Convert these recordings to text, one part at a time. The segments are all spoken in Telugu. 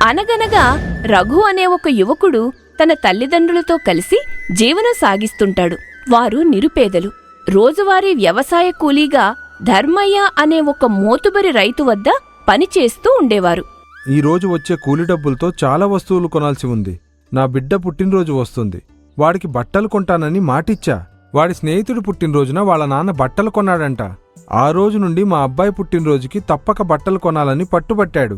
అనగనగా రఘు అనే ఒక యువకుడు తన తల్లిదండ్రులతో కలిసి జీవనం సాగిస్తుంటాడు. వారు నిరుపేదలు. రోజువారీ వ్యవసాయ కూలీగా ధర్మయ్య అనే ఒక మోతుబరి రైతు వద్ద పనిచేస్తూ ఉండేవారు. ఈరోజు వచ్చే కూలి డబ్బులతో చాలా వస్తువులు కొనాల్సి ఉంది. నా బిడ్డ పుట్టినరోజు వస్తుంది. వాడికి బట్టలు కొంటానని మాటిచ్చా. వాడి స్నేహితుడు పుట్టినరోజున వాళ్ళ నాన్న బట్టలు కొన్నాడంట. ఆ రోజు నుండి మా అబ్బాయి పుట్టినరోజుకి తప్పక బట్టలు కొనాలని పట్టుబట్టాడు.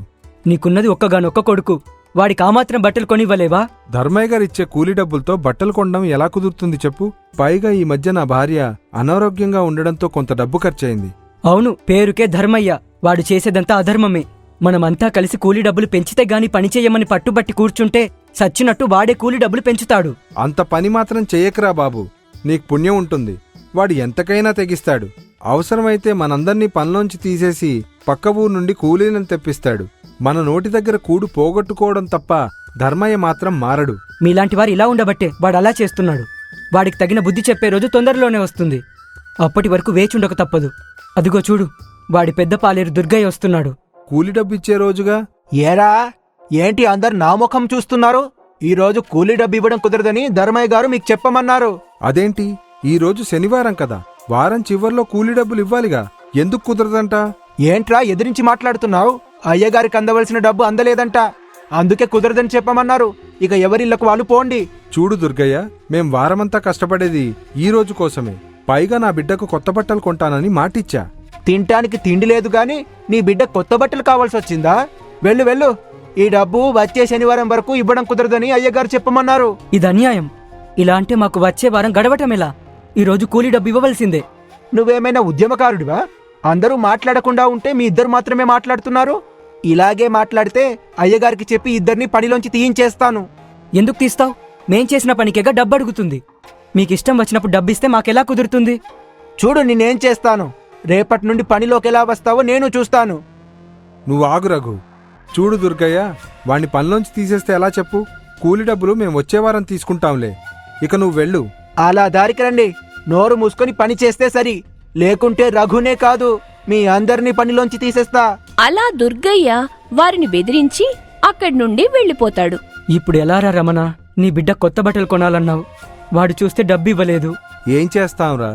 నీకున్నది ఒక్కగానొక్క కొడుకు, వాడికి ఆ మాత్రం బట్టలు కొనివ్వలేవా? ధర్మయ్య గారిచ్చే కూలి డబ్బులతో బట్టలు కొనడం ఎలా కుదురుతుంది చెప్పు? పైగా ఈ మధ్య నా భార్య అనారోగ్యంగా ఉండడంతో కొంత డబ్బు ఖర్చయింది. అవును, పేరుకే ధర్మయ్య. వాడు చేసేదంతా అధర్మమే. మనమంతా కలిసి కూలీ డబ్బులు పెంచితే గాని పనిచేయమని పట్టుబట్టి కూర్చుంటే సచ్చినట్టు వాడే కూలీ డబ్బులు పెంచుతాడు. అంత పని మాత్రం చెయ్యకరా బాబు, నీకు పుణ్యం ఉంటుంది. వాడు ఎంతకైనా తెగిస్తాడు. అవసరమైతే మనందర్నీ పనిలోంచి తీసేసి పక్క ఊరు నుండి కూలీలను తెప్పిస్తాడు. మన నోటి దగ్గర కూడు పోగొట్టుకోవడం తప్ప ధర్మయ్య మాత్రం మారడు. మీలాంటి వారు ఇలా ఉండబట్టే వాడు అలా చేస్తున్నాడు. వాడికి తగిన బుద్ధి చెప్పే రోజు తొందరలోనే వస్తుంది. అప్పటి వరకు వేచుండక తప్పదు. అదిగో చూడు, వాడి పెద్ద పాలేరు దుర్గయ్య వస్తున్నాడు. కూలి డబ్బిచ్చే రోజుగా. ఏరా, ఏంటి అందరు నా ముఖం చూస్తున్నారు? ఈరోజు కూలీ డబ్బు ఇవ్వడం కుదరదని ధర్మయ్య గారు మీకు చెప్పమన్నారు. అదేంటి, ఈరోజు శనివారం కదా, వారం చివర్లో కూలి డబ్బులు ఇవ్వాలిగా, ఎందుకు కుదరదంట? ఏంట్రా ఎదిరించి మాట్లాడుతున్నావు? అయ్యగారికి అందవలసిన డబ్బు అందలేదంట, అందుకే కుదరదని చెప్పమన్నారు. ఇక ఎవరిళ్లకు వాళ్ళు పోండి. చూడు దుర్గయ్య, మేం వారమంతా కష్టపడేది ఈ రోజు కోసమే. పైగా నా బిడ్డకు కొత్త బట్టలు కొంటానని మాటిచ్చా. తింటానికి తిండి లేదు గాని నీ బిడ్డ కొత్త బట్టలు కావాల్సి వచ్చిందా? వెళ్ళు వెళ్ళు, ఈ డబ్బు వచ్చే శనివారం వరకు ఇవ్వడం కుదరదని అయ్యగారు చెప్పమన్నారు. ఇది అన్యాయం. ఇలా అంటే మాకు వచ్చే వారం గడవటం ఎలా? ఈరోజు కూలీ డబ్బు ఇవ్వవలసిందే. నువ్వేమైనా ఉద్యమకారుడివా? అందరూ మాట్లాడకుండా ఉంటే మీ ఇద్దరు మాత్రమే మాట్లాడుతున్నారు. ఇలాగే మాట్లాడితే అయ్యగారికి చెప్పి ఇద్దరిని పనిలోంచి తీయించేస్తాను. ఎందుకు తీస్తావు? మేం చేసిన పనికేగా డబ్బు అడుగుతుంది. మీకిష్టం వచ్చినప్పుడు డబ్బిస్తే మాకెలా కుదురుతుంది? చూడు, నేనేం చేస్తాను. రేపటి నుండి పనిలోకి ఎలా వస్తావో నేను చూస్తాను. నువ్వు ఆగు రఘు. చూడు దుర్గయ్య, వాణ్ణి పనిలోంచి తీసేస్తే ఎలా చెప్పు? కూలి డబ్బులు మేం వచ్చే వారం తీసుకుంటాంలే. ఇక నువ్వు వెళ్ళు. అలా దారికి రండి. నోరు మూసుకొని పని చేస్తే సరి, లేకుంటే రఘునే కాదు మీ అందరినీ పనిలోంచి తీసేస్తా. అలా దుర్గయ్య వారిని బెదిరించి అక్కడి నుండి వెళ్ళిపోతాడు. ఇప్పుడు ఎలారా రమణ? నీ బిడ్డ కొత్త బట్టలు కొనాలన్నావు, వాడు చూస్తే డబ్బు ఇవ్వలేదు. ఏం చేస్తాంరా,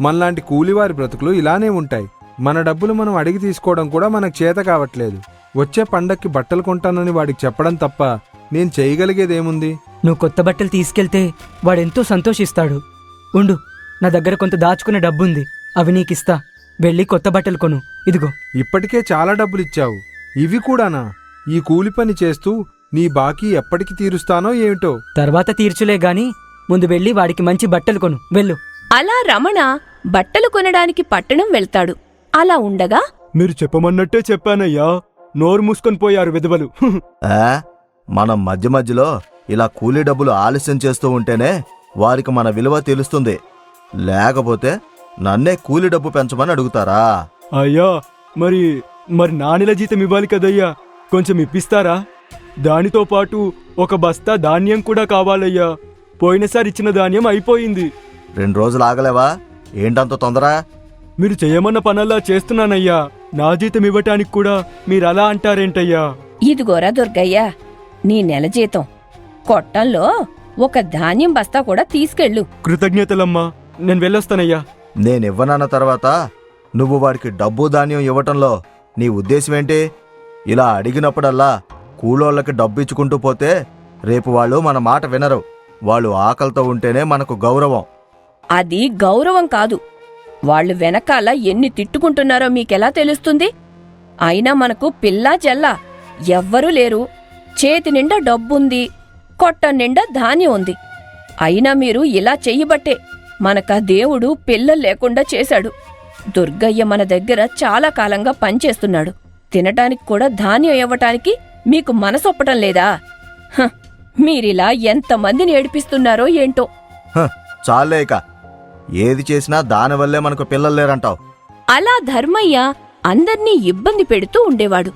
మనలాంటి కూలివారి బ్రతుకులు ఇలానే ఉంటాయి. మన డబ్బులు మనం అడిగి తీసుకోవడం కూడా మనకు చేత కావట్లేదు. వచ్చే పండక్కి బట్టలు కొంటానని వాడికి చెప్పడం తప్ప నేను చేయగలిగేదేముంది? నువ్వు కొత్త బట్టలు తీసుకెళ్తే వాడెంతో సంతోషిస్తాడు. ఉండు, నా దగ్గర కొంత దాచుకునే డబ్బుంది, అవి నీకిస్తా. వెళ్ళి కొత్త బట్టలు కొను. ఇదిగో. ఇప్పటికే చాలా డబ్బులిచ్చావు, ఇవి కూడానా? ఈ కూలి పని చేస్తూ నీ బాకీ ఎప్పటికి తీరుస్తానో ఏమిటో. తర్వాత తీర్చులే గాని ముందు వెళ్ళి వాడికి మంచి బట్టలు కొను. వెళ్ళు. అలా రమణ బట్టలు కొనడానికి పట్టణం వెళ్తాడు. అలా ఉండగా మీరు చెప్పమన్నట్టే చెప్పానయ్యా, నోరు మూసుకొని పోయారు విధవలు. మనం మధ్య మధ్యలో ఇలా కూలీ డబ్బులు ఆలస్యం చేస్తూ ఉంటేనే వారికి మన విలువ తెలుస్తుంది. లేకపోతే నన్నే కూలీ డబ్బు పెంచమని అడుగుతారా? అయ్యా, మరి నానిల జీతం ఇవ్వాలి కదయ్యా, కొంచెం ఇప్పిస్తారా? దానితో పాటు ఒక బస్తా ధాన్యం కూడా కావాలయ్యా. పోయినసారి ఇచ్చిన ధాన్యం అయిపోయింది. 2 రోజులు ఆగలేవా? ఏంటంత తొందర? మీరు చేయమన్న పనల్లా చేస్తున్నానయ్యా, నా జీతం ఇవ్వటానికి కూడా మీరలా అంటారేంటయ్యా? ఇదిగోరా దుర్గయ్య, నీ నెల జీతం. కొట్టంలో ఒక ధాన్యం బస్తా కూడా తీసుకెళ్ళు. కృతజ్ఞతలమ్మా, నేను వెళ్ళొస్తానయ్యా. నేనివ్వనన్న తర్వాత నువ్వు వాడికి డబ్బు ధాన్యం ఇవ్వటంలో నీ ఉద్దేశమేంటి? ఇలా అడిగినప్పుడల్లా కూలోళ్ళకి డబ్బు ఇచ్చుకుంటూ పోతే రేపు వాళ్ళు మన మాట వినరు. వాళ్ళు ఆకలితో ఉంటేనే మనకు గౌరవం. అది గౌరవం కాదు. వాళ్ళు వెనకాల ఎన్ని తిట్టుకుంటున్నారో మీకెలా తెలుస్తుంది? అయినా మనకు పిల్లా జల్లా ఎవ్వరూ లేరు. చేతి నిండా డబ్బుంది, కొట్ట నిండా ధాన్యం ఉంది. అయినా మీరు ఇలా చెయ్యబట్టే మనకా దేవుడు పిల్లలు లేకుండా చేశాడు. దుర్గయ్య మన దగ్గర చాలా కాలంగా పనిచేస్తున్నాడు. తినటానికి కూడా ధాన్యం ఇవ్వటానికి మీకు మనసొప్పటం లేదా? మీరిలా ఎంతమందిని ఏడిపిస్తున్నారో ఏంటో. చాలేక ఏది చేసినా దానివల్లే మనకు పిల్లలు లేరంటావు. అలా ధర్మయ్య అందర్నీ ఇబ్బంది పెడుతూ ఉండేవాడు.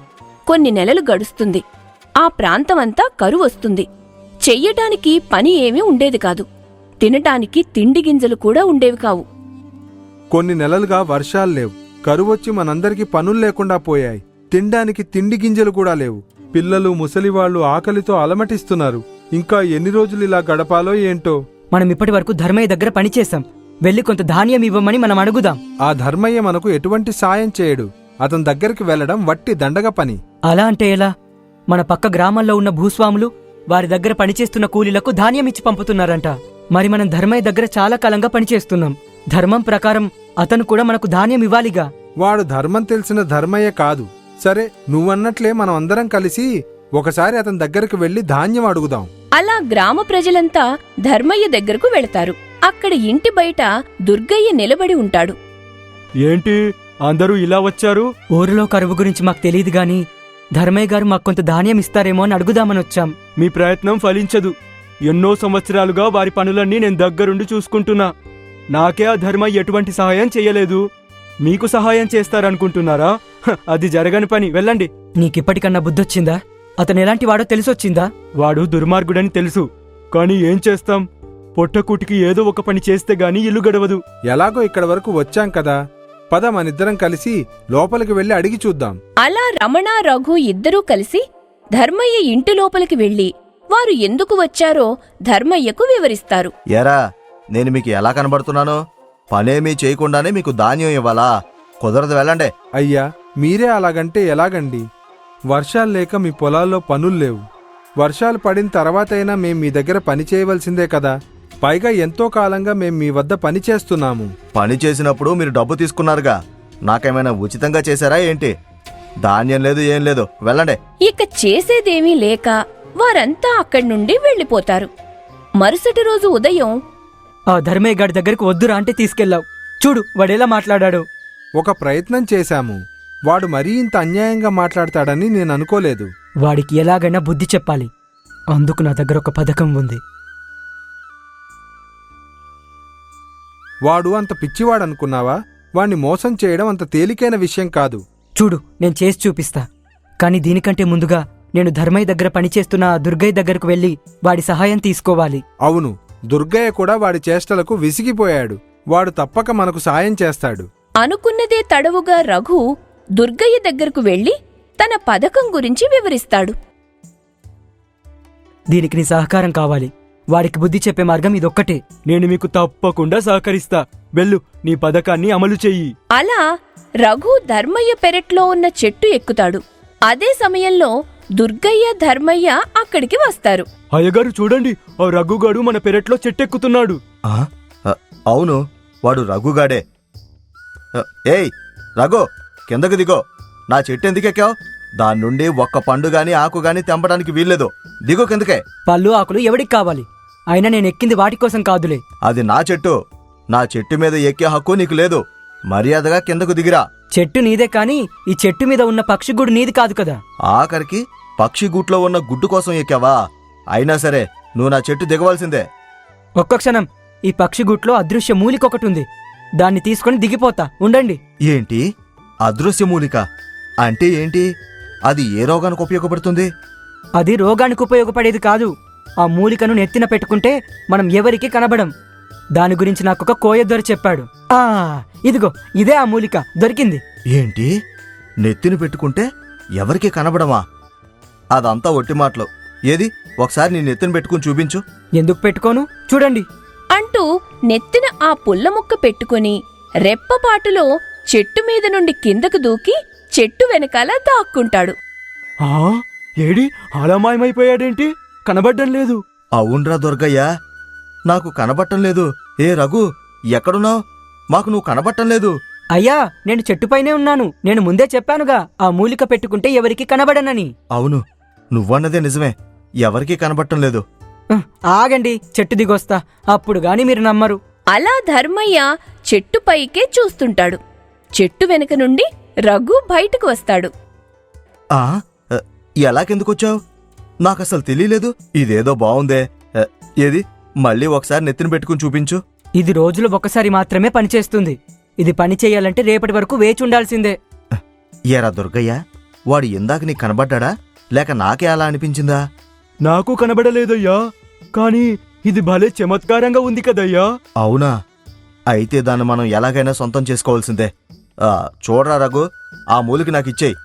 కొన్ని నెలలు గడుస్తుంది. ఆ ప్రాంతమంతా కరువొస్తుంది. చెయ్యటానికి పని ఏమీ ఉండేది కాదు. తినటానికి తిండి గింజలు కూడా ఉండేవి కావు. కొన్ని నెలలుగా వర్షాలు లేవు. కరువొచ్చి మనందరికీ పనులు లేకుండా పోయాయి. తినడానికి తిండి గింజలు కూడా లేవు. పిల్లలు ముసలివాళ్లు ఆకలితో అలమటిస్తున్నారు. ఇంకా ఎన్ని రోజులు ఇలా గడపాలో ఏంటో. మనం ఇప్పటి వరకు ధర్మయ్య దగ్గర పనిచేశాం. వెళ్ళి కొంత ధాన్యం ఇవ్వమని మనం అడుగుదాం. ఆ ధర్మయ్య మనకు ఎటువంటి సాయం చేయడు. అతని దగ్గరికి వెళ్లడం వట్టి దండగ పని. అలా అంటే ఎలా? మన పక్క గ్రామాల్లో ఉన్న భూస్వాములు వారి దగ్గర పనిచేస్తున్న కూలీలకు ధాన్యం ఇచ్చి పంపుతున్నారంట. మరి మనం ధర్మయ్య దగ్గర చాలా కాలంగా పనిచేస్తున్నాం. ధర్మం ప్రకారం అతను కూడా మనకు ధాన్యం ఇవ్వాలిగా. వాడు ధర్మం తెలిసిన ధర్మయ్య కాదు. సరే, నువ్వన్నట్లే మనం అందరం కలిసి ఒకసారి అతని దగ్గరికి వెళ్లి ధాన్యం అడుగుదాం. అలా గ్రామ ప్రజలంతా ధర్మయ్య దగ్గరకు వెళతారు. అక్కడ ఇంటి బయట దుర్గయ్య నిలబడి ఉంటాడు. ఏంటి అందరూ ఇలా వచ్చారు? ఊరిలో కరువు గురించి మాకు తెలియదు గాని ధర్మయ్య గారు మాకు కొంత ధాన్యం ఇస్తారేమో అని అడుగుదామని వచ్చాం. మీ ప్రయత్నం ఫలించదు. ఎన్నో సంవత్సరాలుగా వారి పనులన్నీ నేను దగ్గరుండి చూసుకుంటున్నా. నాకే ఆ ధర్మయ్య ఎటువంటి సహాయం చెయ్యలేదు. మీకు సహాయం చేస్తారనుకుంటున్నారా? అది జరగని పని. వెళ్ళండి. నీకిప్పటికన్నా బుద్ధొచ్చిందా? అతను ఎలాంటి వాడో తెలిసొచ్చిందా? వాడు దుర్మార్గుడని తెలుసు. కానీ ఏం చేస్తాం? పొట్టకూటికి ఏదో ఒక పని చేస్తే గాని ఇల్లు గడవదు. ఎలాగో ఇక్కడ వరకు వచ్చాం కదా, పద మనిద్దరం కలిసి లోపలికి వెళ్లి అడిగి చూద్దాం. అలా రమణ, రఘు ఇద్దరూ కలిసి ధర్మయ్య ఇంటి లోపలికి వెళ్లి వారు ఎందుకు వచ్చారో ధర్మయ్యకు వివరిస్తారు. ఏరా, నేను మీకు ఎలా కనబడుతున్నాను? పనేమీ చేయకుండానే మీకు ధాన్యం ఇవ్వాలా? కుదరదు, వెళ్ళండి. అయ్యా, మీరే అలాగంటే ఎలాగండి? వర్షాలు లేక మీ పొలాల్లో పనుల్లేవు. వర్షాలు పడిన తర్వాతైనా మేం మీ దగ్గర పని చేయవలసిందే కదా. పైగా ఎంతో కాలంగా మేం మీ వద్ద పని చేస్తున్నాము. పని చేసినప్పుడు మీరు డబ్బు తీసుకున్నారుగా. నాకేమైనా ఉచితంగా చేశారా ఏంటి? ధాన్యం లేదు, ఏం లేదు, వెళ్ళండి. ఇక చేసేదేమీ లేక వారంతా అక్కడి నుండి వెళ్లిపోతారు. మరుసటి రోజు ఉదయం ఆ ధర్మయ్య గారి దగ్గరకు వద్దురా అంటే తీసుకెళ్ళావు. చూడు వాడెలా మాట్లాడాడు. ఒక ప్రయత్నం చేశాము. వాడు మరీ ఇంత అన్యాయంగా మాట్లాడతాడని నేను అనుకోలేదు. వాడికి ఎలాగైనా బుద్ధి చెప్పాలి. అందుకు నా దగ్గర ఒక పథకం ఉంది. వాడు అంత పిచ్చివాడనుకున్నావా? వాణ్ణి మోసం చేయడం అంత తేలికైన విషయం కాదు. చూడు, నేను చేసి చూపిస్తా. కానీ దీనికంటే ముందుగా నేను ధర్మయ్య దగ్గర పనిచేస్తున్న ఆ దుర్గయ్య దగ్గరకు వెళ్ళి వాడి సహాయం తీసుకోవాలి. అవును, దుర్గయ్య కూడా వాడి చేష్టలకు విసిగిపోయాడు. వాడు తప్పక మనకు సాయం చేస్తాడు. అనుకున్నదే తడవుగా రఘు దుర్గయ్య దగ్గరకు వెళ్లి తన పథకం గురించి వివరిస్తాడు. దీనికి నీ సహకారం కావాలి. వాడికి బుద్ధి చెప్పే మార్గం ఇదొక్కటే. నేను మీకు తప్పకుండా సహకరిస్తా. వెళ్ళు, నీ పథకాన్ని అమలు చెయ్యి. అలా రఘు ధర్మయ్య పెరట్లో ఉన్న చెట్టు ఎక్కుతాడు. అదే సమయంలో దుర్గయ్య, ధర్మయ్య అక్కడికి వస్తారు. అయ్యగారు చూడండి, ఆ రఘుగాడు మన పెరట్లో చెట్టెక్కుతున్నాడు. అవును, వాడు రఘుగాడే. ఏయ్ రఘు, కిందకు దిగో. నా చెట్టు ఎందుకెక్కావు? దాని నుండి ఒక్క పండు గాని ఆకు గాని తెంపడానికి వీల్లేదు. దిగో కిందకే. పళ్ళు ఆకులు ఎవడికి కావాలి? అయినా నేను ఎక్కింది వాటి కోసం కాదులే. అది నా చెట్టు. నా చెట్టు మీద ఎక్కే హక్కు నీకు లేదు. మర్యాదగా కిందకు దిగిరా. చెట్టు నీదే కాని ఈ చెట్టు మీద ఉన్న పక్షిగూడు నీది కాదు కదా. ఆఖరికి పక్షి గూట్లో ఉన్న గుడ్డు కోసం ఎక్కావా? అయినా సరే నువ్వు నా చెట్టు దిగవలసిందే. ఒక్క క్షణం. ఈ పక్షిగూట్లో అదృశ్య మూలికొకటుంది. దాన్ని తీసుకొని దిగిపోతా, ఉండండి. ఏంటి అదృశ్యమూలిక అంటే ఏంటి? అది ఏ రోగానికి ఉపయోగపడుతుంది? అది రోగానికి ఉపయోగపడేది కాదు. ఆ మూలికను నెత్తిన పెట్టుకుంటే మనం ఎవరికి కనబడం. దాని గురించి నాకొక కోయదొర చెప్పాడు. ఇదిగో ఇదే ఆ మూలిక, దొరికింది. ఏంటి, నెత్తిని పెట్టుకుంటే ఎవరికి కనబడమా? అదంతా ఒట్టి మాటలు. ఏది, ఒకసారి నీ నెత్తిని పెట్టుకుని చూపించు. ఎందుకు పెట్టుకోను, చూడండి అంటూ నెత్తిన ఆ పుల్ల ముక్క పెట్టుకుని రెప్పపాటులో చెట్టు మీద నుండి కిందకు దూకి చెట్టు వెనకాల దాక్కుంటాడు. ఏడి అలా మాయమైపోయాడేంటి? కనబడ్డం లేదు. అవునరా దుర్గయ్య, నాకు కనబట్టం లేదు. ఏ రఘు, ఎక్కడున్నావు? మాకు నువ్వు కనబట్టం లేదు. అయ్యా, నేను చెట్టుపైనే ఉన్నాను. నేను ముందే చెప్పానుగా ఆ మూలిక పెట్టుకుంటే ఎవరికి కనబడనని. అవును, నువ్వన్నదే నిజమే. ఎవరికీ కనబట్టం లేదు. ఆగండి, చెట్టు దిగొస్తా. అప్పుడు గాని మీరు నమ్మరు. అలా ధర్మయ్య చెట్టు పైకే చూస్తుంటాడు. చెట్టు వెనక నుండి రఘు బయటకు వస్తాడు. ఎలా కిందకొచ్చావు? నాకసలు తెలియలేదు. ఇదేదో బావుందే. ఏది, మళ్ళీ ఒకసారి నెత్తిన పెట్టుకుని చూపించు. ఇది రోజులో ఒకసారి మాత్రమే పనిచేస్తుంది. ఇది పని చెయ్యాలంటే రేపటి వరకు వేచి ఉండాల్సిందే. ఏరా దుర్గయ్య, వాడు ఇందాక నీకు కనబడ్డా లేక నాకే అలా అనిపించిందా? నాకు కనబడలేదయ్యా, కానీ ఇది భలే చమత్కారంగా ఉంది కదయ్యా. అవునా? అయితే దాన్ని మనం ఎలాగైనా సొంతం చేసుకోవాల్సిందే. చూడరా రఘు, ఆ మూలికి నాకిచ్చేయి.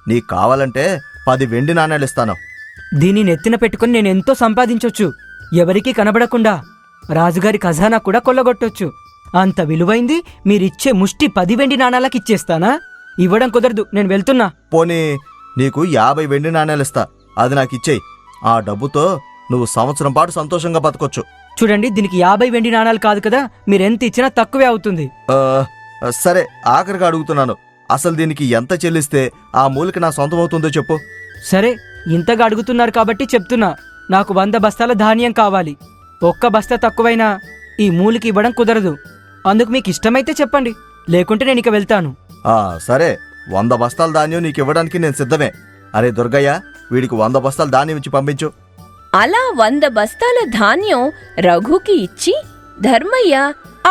నీకు కావాలంటే 10 వెండి నాణేలు ఇస్తాను. దీన్ని నెత్తిన పెట్టుకుని నేను ఎంతో సంపాదించొచ్చు. ఎవరికీ కనబడకుండా రాజుగారి ఖజానా కూడా కొల్లగొట్టొచ్చు. అంత విలువైంది మీరిచ్చే ముష్టి 10 వెండి నాణాలకి ఇచ్చేస్తానా? ఇవ్వడం కుదరదు, నేను వెళ్తున్నా. పోనీ నీకు 50 వెండి నాణేలు ఇస్తా, అది నాకు ఇచ్చేయి. ఆ డబ్బుతో నువ్వు సంవత్సరం పాటు సంతోషంగా బతకొచ్చు. చూడండి, దీనికి 50 వెండి నాణాలు కాదు కదా, మీరెంత ఇచ్చినా తక్కువే అవుతుంది. ఆ, సరే, ఆఖరిగా అడుగుతున్నాను, అసలు దీనికి ఎంత చెల్లిస్తే ఆ మూలిక నా సొంతం అవుతుందో చెప్పు. సరే, ఇంతగా అడుగుతున్నారు కాబట్టి చెప్తున్నా. నాకు 100 బస్తాల ధాన్యం కావాలి. ఒక్క బస్తా తక్కువైనా ఈ మూలికి ఇవ్వడం కుదరదు. అందుకు మీకు ఇష్టమైతే చెప్పండి, లేకుంటే నేను ఇక వెళ్తాను. సరే, 100 బస్తాల ధాన్యం నీకు ఇవ్వడానికి నేను సిద్ధమే. అరే దుర్గయ్య, వీడికి 100 బస్తాల ధాన్యం ఇచ్చి పంపించు. అలా 100 బస్తాల ధాన్యం రఘుకి ఇచ్చి ధర్మయ్య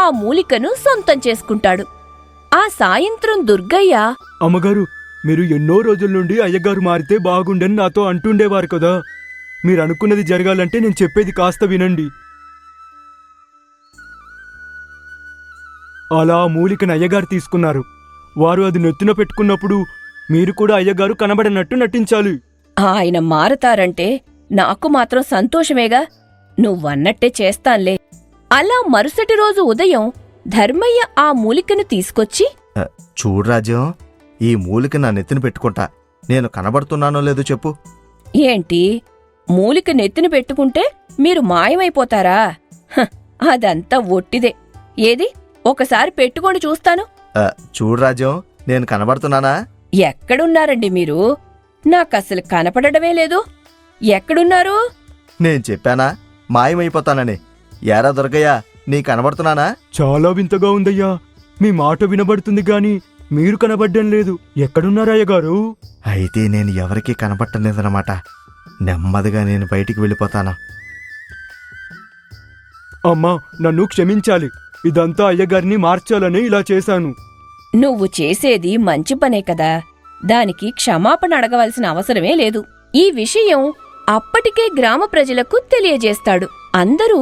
ఆ మూలికను సొంతం చేసుకుంటాడు. ఆ సాయంత్రం దుర్గయ్య, అమ్మగారు, మీరు ఎన్నో రోజుల నుండి అయ్యగారు మారితే బాగుండని నాతో అంటుండేవారు కదా. మీరు అనుకున్నది జరగాలంటే నేను చెప్పేది కాస్త వినండి. అలా ఆ మూలికను అయ్యగారు తీసుకున్నారు. వారు అది నెత్తిన పెట్టుకున్నప్పుడు మీరు కూడా అయ్యగారు కనబడినట్టు నటించాలి. ఆయన మారతారంటే నాకు మాత్రం సంతోషమేగా. నువ్వన్నట్టే చేస్తాన్లే. అలా మరుసటి రోజు ఉదయం ధర్మయ్య ఆ మూలికను తీసుకొచ్చి, చూడు రాజ్యం, ఈ మూలిక నా నెత్తిన పెట్టుకుంటా. నేను కనబడుతున్నానో లేదో చెప్పు. ఏంటి, మూలిక నెత్తిన పెట్టుకుంటే మీరు మాయమైపోతారా? హ, అదంతా ఒట్టిదే. ఏది, ఒకసారి పెట్టుకొని చూస్తాను. చూడు రాజ్యం, నేను కనబడుతున్నానా? ఎక్కడున్నారండి మీరు? నాకసలు కనపడడమే లేదు. ఎక్కడున్నారు? నేను చెప్పానా మాయమైపోతానని? ఏరా దుర్గయ్య, నీ కనబడుతున్నానా? చాలా వింతగా ఉందయ్యా. మీ మాట వినబడుతుంది గాని మీరు కనబడ్డం లేదు. ఎక్కడున్నారా అయ్యగారు? అయితే నేను ఎవరికీ కనబట్టలేదన్నమాట. నెమ్మదిగా నేను బయటికి వెళ్ళిపోతాను. అమ్మా, నన్ను క్షమించాలి. ఇదంతా అయ్యగారిని మార్చాలని ఇలా చేశాను. నువ్వు చేసేది మంచి పనే కదా, దానికి క్షమాపణ అడగవలసిన అవసరమే లేదు. ఈ విషయం అప్పటికే గ్రామ ప్రజలకు తెలియజేస్తాడు. అందరూ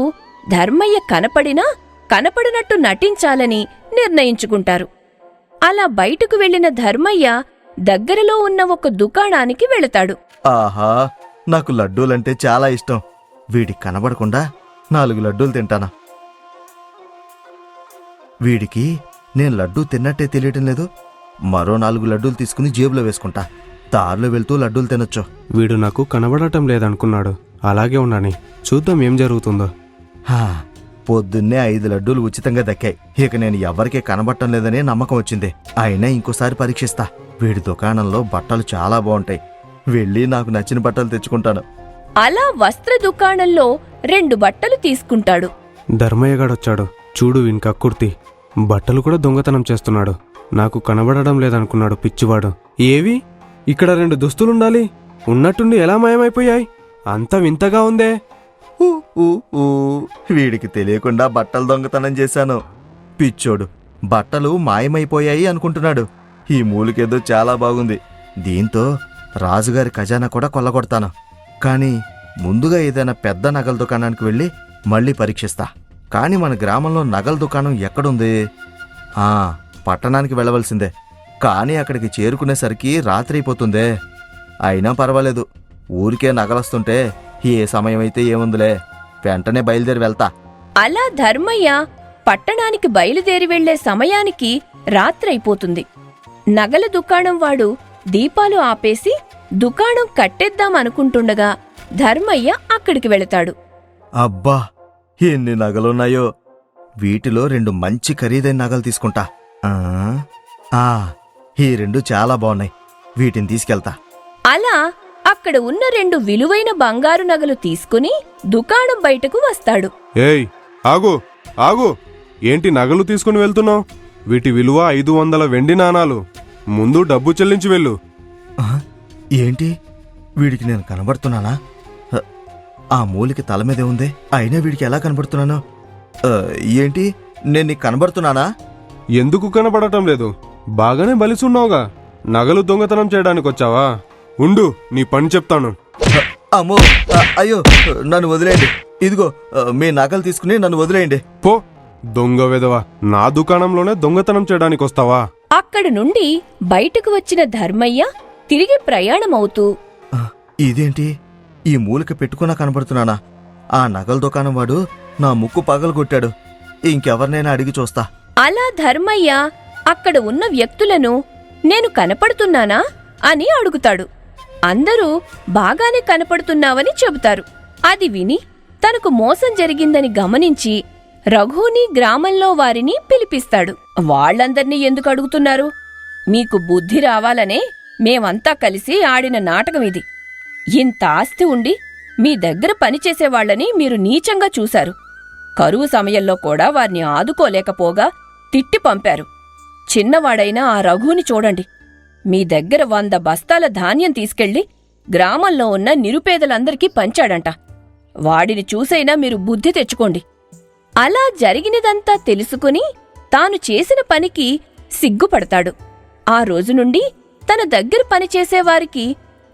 ధర్మయ్య కనపడినా కనపడినట్టు నటించాలని నిర్ణయించుకుంటారు. అలా బయటకు వెళ్లిన ధర్మయ్య దగ్గరలో ఉన్న ఒక దుకాణానికి వెళతాడు. ఆహా, నాకు లడ్డూలంటే చాలా ఇష్టం. వీడికి కనబడకుండా 4 లడ్డూలు తింటానా? వీడికి నేను లడ్డూ తిన్నట్టే తెలియటం లేదు. మరో 4 లడ్డూలు తీసుకుని జేబులో వేసుకుంటా. దారిలో వెళ్తూ లడ్డూలు తినొచ్చు. వీడు నాకు కనబడటం లేదనుకున్నాడు. అలాగే ఉండని, చూద్దాం ఏం జరుగుతుందో. పొద్దున్నే 5 లడ్డూలు ఉచితంగా దక్కాయి. ఇక నేను ఎవరికీ కనబడటం లేదనే నమ్మకం వచ్చింది. అయినా ఇంకోసారి పరీక్షిస్తా. వీడి దుకాణంలో బట్టలు చాలా బాగుంటాయి. వెళ్ళి నాకు నచ్చిన బట్టలు తెచ్చుకుంటాను. అలా వస్త్ర దుకాణంలో 2 బట్టలు తీసుకుంటాడు. ధర్మయ్యగాడొచ్చాడు. చూడు, వీని కక్కుర్తి. బట్టలు కూడా దొంగతనం చేస్తున్నాడు. నాకు కనబడడం లేదనుకున్నాడు పిచ్చివాడు. ఏవి, ఇక్కడ 2 దుస్తులుండాలి, ఉన్నట్టుండి ఎలా మాయమైపోయాయి? అంత వింతగా ఉందే. ఊ, ఊ, ఊ. వీడికి తెలియకుండా బట్టలు దొంగతనం చేశాను. పిచ్చోడు, బట్టలు మాయమైపోయాయి అనుకుంటున్నాడు. ఈ మూలికేదో చాలా బాగుంది. దీంతో రాజుగారి ఖజానా కూడా కొల్లగొడతాను. కానీ ముందుగా ఏదైనా పెద్ద నగల దుకాణానికి వెళ్ళి మళ్ళీ పరీక్షిస్తా. కానీ మన గ్రామంలో నగల దుకాణం ఎక్కడుంది? పట్టణానికి వెళ్ళవలసిందే. కానీ అక్కడికి చేరుకునేసరికి రాత్రి అయిపోతుందే. అయినా పర్వాలేదు, ఊరికే నగలొస్తుంటే ఏ సమయమైతే ఏముందిలే, వెంటనే బయలుదేరి వెళ్తా. అలా ధర్మయ్య పట్టణానికి బయలుదేరి వెళ్లే సమయానికి రాత్రైపోతుంది. నగల దుకాణం వాడు దీపాలు ఆపేసి దుకాణం కట్టేద్దామనుకుంటుండగా ధర్మయ్య అక్కడికి వెళతాడు. అబ్బా, ఎన్ని నగలున్నాయో! వీటిలో 2 మంచి ఖరీదైన నగలు తీసుకుంటా. ఈ 2 చాలా బాగున్నాయి. వీటిని తీసుకెళ్తా. అలా అక్కడ ఉన్న 2 విలువైన బంగారు నగలు తీసుకుని దుకాణం బయటకు వస్తాడు. ఏయ్, ఆగు ఆగు! ఏంటి నగలు తీసుకుని వెళ్తున్నావు? వీటి విలువ 500 వెండి నాణాలు. ముందు డబ్బు చెల్లించి వెళ్ళు. ఏంటి, వీడికి నేను కనబడుతున్నానా? ఆ మూలికి తల మీదే ఉందే, అయినా వీడికి ఎలా కనబడుతున్నాను? ఏంటి, నేను నీకు కనబడుతున్నానా? ఎందుకు కనబడటం లేదు? బాగానే బలిసున్నావుగా. నగలు దొంగతనం చేయడానికి వచ్చావా? ఉండు, నీ పని చెప్తాను. అమ్మో, అయ్యో, నన్ను వదిలేయండి. ఇదిగో మీ నగలు తీసుకుని నన్ను వదిలేయండి. పో, దొంగ వెధవా! నా దుకాణంలోనే దొంగతనం చేయడానికి వస్తావా? అక్కడి నుండి బయటకు వచ్చిన ధర్మయ్య తిరిగి ప్రయాణమవుతూ ఇదేంటి ఈ మూలకి పెట్టుకున్నా కనబడుతున్నానా? ఆ నగల దుకాణం వాడు నా ముక్కు పగలగొట్టాడు. ఇంకెవరినైనా అడిగి చూస్తా. అలా ధర్మయ్య అక్కడ ఉన్న వ్యక్తులను నేను కనపడుతున్నానా అని అడుగుతాడు. అందరూ బాగానే కనపడుతున్నావని చెబుతారు. అది విని తనకు మోసం జరిగిందని గమనించి రఘుని గ్రామంలో వారిని పిలిపిస్తాడు. వాళ్ళందర్నీ ఎందుకు అడుగుతున్నారు? మీకు బుద్ధి రావాలనే మేమంతా కలిసి ఆడిన నాటకమిది. ఇంత ఆస్తి ఉండి మీ దగ్గర పనిచేసేవాళ్లని మీరు నీచంగా చూశారు. కరువు సమయంలో కూడా వారిని ఆదుకోలేకపోగా తిట్టి పంపారు. చిన్నవాడైన ఆ రఘుని చూడండి. మీ దగ్గర 100 బస్తాల ధాన్యం తీసుకెళ్లి గ్రామంలో ఉన్న నిరుపేదలందరికీ పంచాడంట. వాడిని చూసైనా మీరు బుద్ధి తెచ్చుకోండి. అలా జరిగినదంతా తెలుసుకుని తాను చేసిన పనికి సిగ్గుపడతాడు. ఆ రోజు నుండి తన దగ్గర పనిచేసేవారికి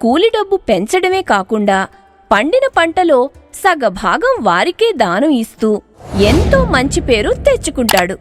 కూలి డబ్బు పెంచడమే కాకుండా పండిన పంటలో సగభాగం వారికే దానం ఇస్తూ ఎంతో మంచి పేరు తెచ్చుకుంటాడు.